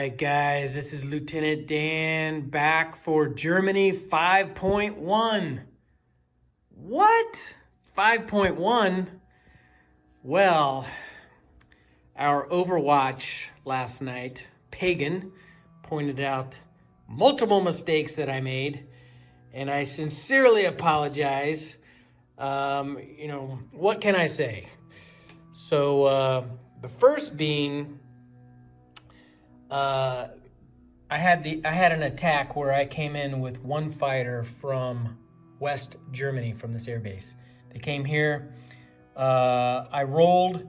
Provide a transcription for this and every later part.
right, guys, this is Lieutenant Dan back for Germany 5.1. What? 5.1? Well, our Overwatch last night, Pagan, pointed out multiple mistakes that I made, and I sincerely apologize. What can I say? So, the first being, I had an attack where I came in with one fighter from West Germany from this airbase. They came here. I rolled,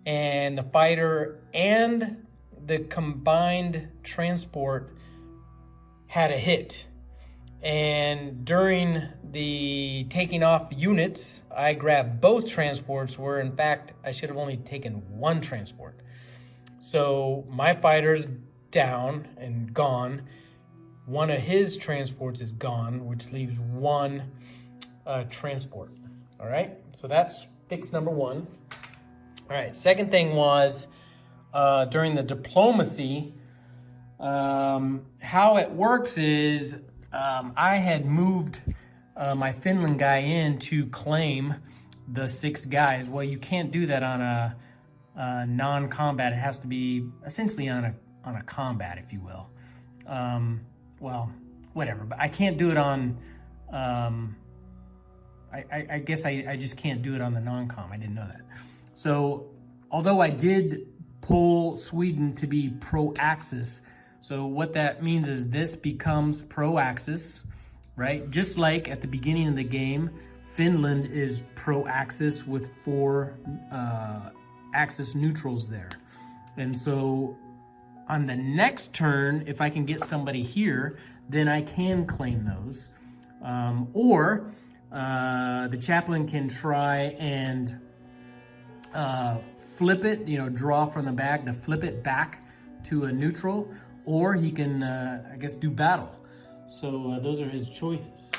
and the fighter and the combined transport had a hit. And during the taking off units, I grabbed both transports, where in fact I should have only taken one transport. So my fighter's down and gone. One of his transports is gone, which leaves one transport. All right, so that's fix number one. All right, second thing was during the diplomacy, how it works is I had moved my Finland guy in to claim the 6 guys. Well, you can't do that on a non-combat. It has to be essentially on a combat, if you will. Well, whatever. But I can't do it on. I guess I just can't do it on the non-com. I didn't know that. So, although I did pull Sweden to be pro-Axis, so what that means is this becomes pro-Axis, right? Just like at the beginning of the game, Finland is pro-Axis with 4 Axis neutrals there. And so on the next turn, if I can get somebody here, then I can claim those. Or the chaplain can try and flip it, draw from the bag to flip it back to a neutral, or he can, I guess, do battle. So those are his choices.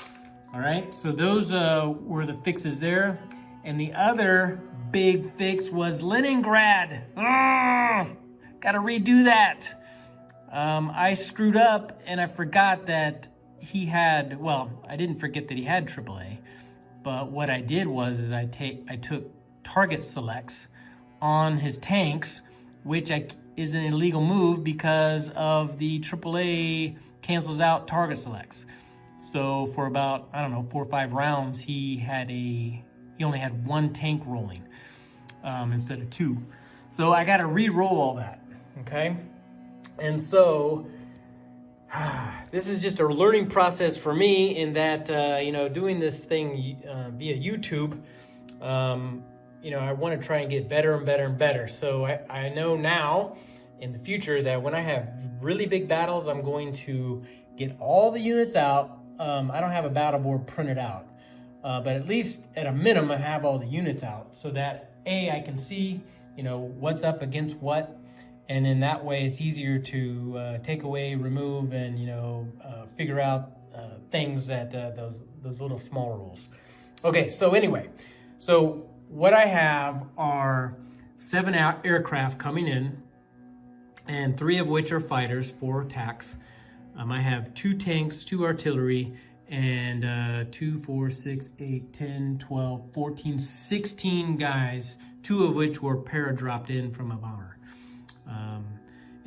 All right, so those were the fixes there. And the other big fix was Leningrad. Gotta redo that. I screwed up and I forgot that he had, well, I didn't forget that he had AAA, but what I did was I took target selects on his tanks, which is an illegal move because of the AAA cancels out target selects. So for about, 4 or 5 rounds, he only had 1 tank rolling instead of 2. So I got to re-roll all that, okay? And so this is just a learning process for me in that, doing this thing via YouTube, I want to try and get better and better and better. So I know now in the future that when I have really big battles, I'm going to get all the units out. I don't have a battle board printed out, but at least at a minimum, I have all the units out so that I can see, what's up against what. And in that way, it's easier to take away, remove, and, figure out things that those little small rules. Okay, so anyway, so what I have are 7 aircraft coming in, and 3 of which are fighters, 4 attacks. I have 2 tanks, 2 artillery, and 2, 4, 6, 8, 10, 12, 14, 16 guys, 2 of which were para-dropped in from a bomber.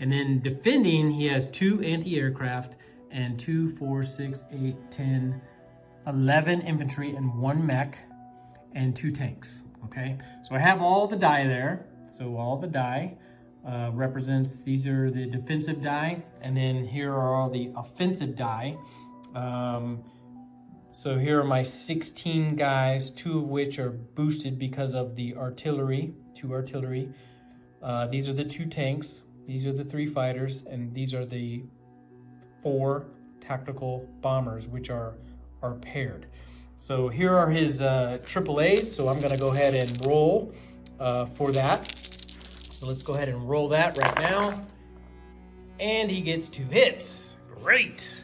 And then defending, he has 2 anti-aircraft and 2, 4, 6, 8, 10, 11 infantry and 1 mech and 2 tanks, okay? So I have all the die there. So all the die represents, these are the defensive die, and then here are all the offensive die. So here are my 16 guys, 2 of which are boosted because of the artillery, 2 artillery. These are the 2 tanks, these are the 3 fighters, and these are the 4 tactical bombers, which are paired. So here are his AAAs, so I'm gonna go ahead and roll for that. So let's go ahead and roll that right now. And he gets 2 hits, great.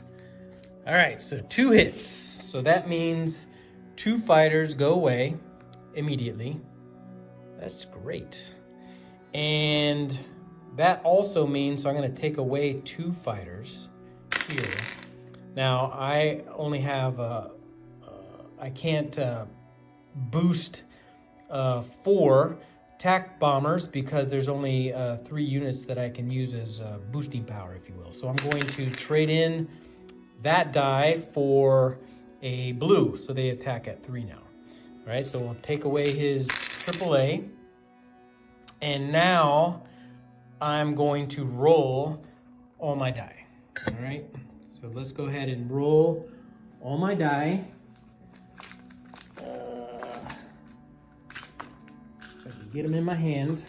All right, so 2 hits. So that means 2 fighters go away immediately. That's great. And that also means, so I'm going to take away 2 fighters here. Now, I only have, I can't boost 4 attack bombers because there's only 3 units that I can use as boosting power, if you will. So I'm going to trade in that die for a blue, so they attack at 3 now. All right, so we'll take away his AAA. And now I'm going to roll all my die. All right, so let's go ahead and roll all my die. If I can get them in my hand.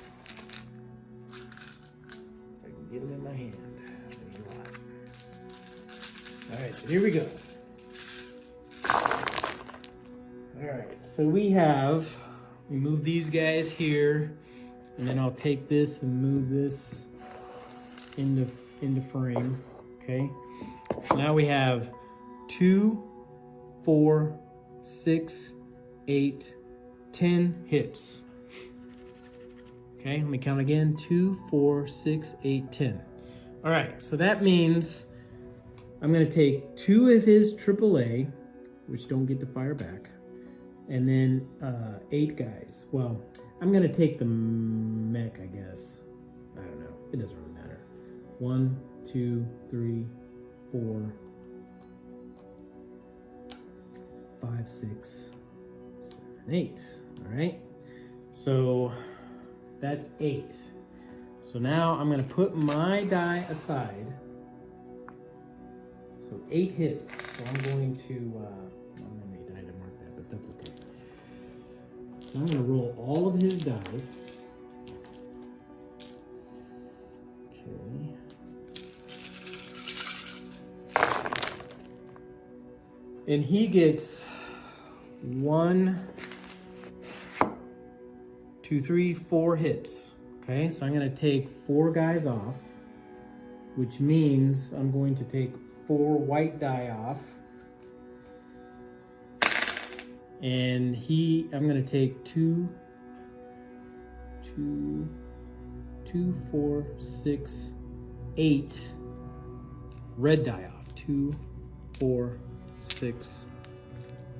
There's a lot. All right, so here we go. All right, so we move these guys here, and then I'll take this and move this into frame, okay? So now we have 2, 4, 6, 8, 10 hits. Okay, let me count again. 2, 4, 6, 8, 10. All right, so that means I'm gonna take 2 of his AAA, which don't get to fire back, and then 8 guys. Well, I'm gonna take the mech, I guess. I don't know, it doesn't really matter. 1, 2, 3, 4, 5, 6, 7, 8. All right, so that's 8. So now I'm gonna put my die aside. So 8 hits. So I'm going to, I don't have any die to mark that, but that's okay. So I'm gonna roll all of his dice. Okay. And he gets 1, 2, 3, 4 hits. Okay, so I'm gonna take 4 guys off, which means I'm going to take 4 white die off. And I'm gonna take 2, 4, 6, 8 red die off. 2, 4, 6,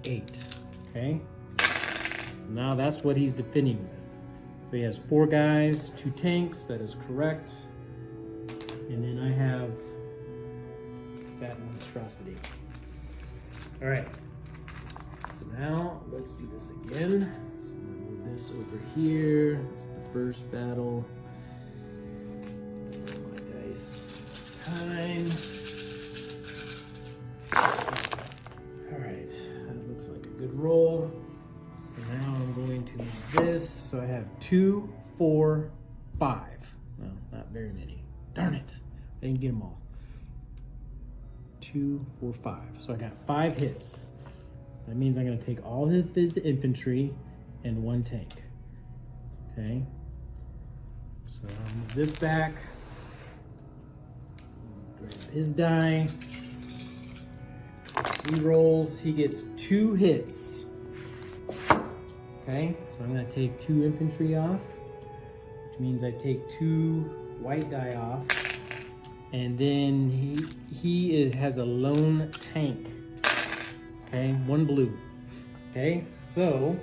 8. Okay, so now that's what he's defending with. So he has 4 guys, 2 tanks, that is correct. And then I have that monstrosity. All right, so now let's do this again. So I'm gonna move this over here. It's the first battle. My dice time. All right, that looks like a good roll. So now I'm going to move this. So I have 2, 4, 5. Well, not very many. Darn it, I didn't get them all. 2, 4, 5. So I got 5 hits. That means I'm gonna take all of his infantry and 1 tank. Okay. So I'll move this back. Grab his die. He rolls, he gets 2 hits. Okay, so I'm gonna take 2 infantry off, which means I take 2 white die off. And then he has a lone tank. Okay, 1 blue. Okay, so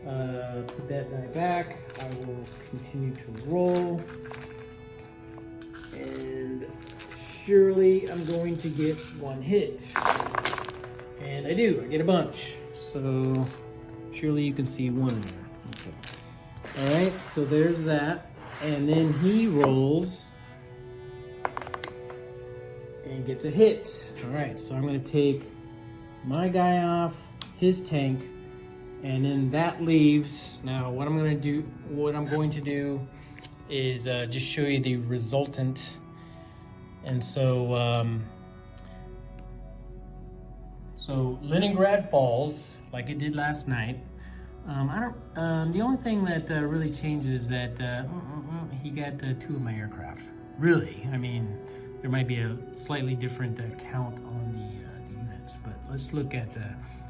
put that die back. I will continue to roll. And surely I'm going to get 1 hit. And I do, I get a bunch. So surely you can see 1 in there. Okay. All right, so there's that. And then he rolls and gets a hit. All right, so I'm gonna take my guy off, his tank, and then that leaves. Now what I'm going to do is just show you the resultant. And so, so Leningrad falls like it did last night. The only thing that really changes is that he got 2 of my aircraft. Really, I mean, there might be a slightly different count on the units, but let's look at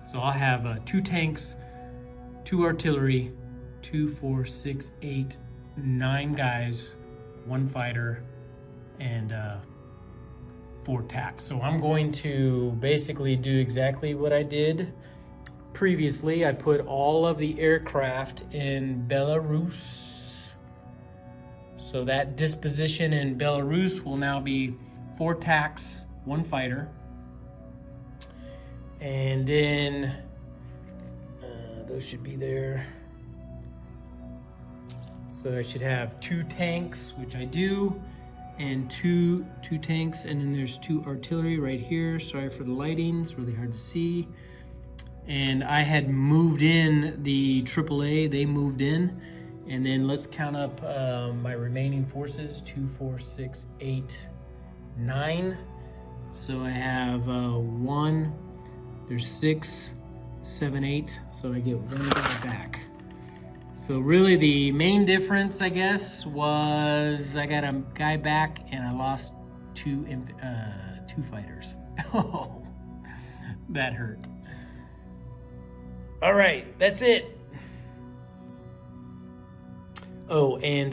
so I'll have 2 tanks, 2 artillery, 2, 4, 6, 8, 9 guys, 1 fighter, and 4 tax. So I'm going to basically do exactly what I did previously. I put all of the aircraft in Belarus. So that disposition in Belarus will now be 4 tax, 1 fighter. And then those should be there. So I should have 2 tanks, which I do, and two tanks, and then there's 2 artillery right here. Sorry for the lighting, it's really hard to see. And I had moved in the AAA, they moved in. And then let's count up my remaining forces, 2, 4, 6, 8, 9. So I have 1, there's 6, 7, 8, so I get 1 guy back. So really the main difference, I guess, was I got a guy back and I lost 2 fighters. Oh, that hurt. All right, that's it. Oh, and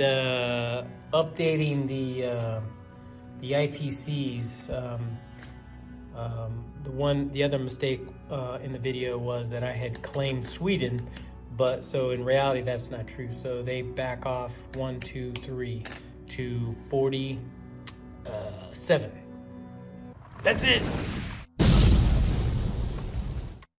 updating the IPCs. The other mistake in the video was that I had claimed Sweden, but so in reality that's not true. So they back off 1, 2, 3 to 47. That's it.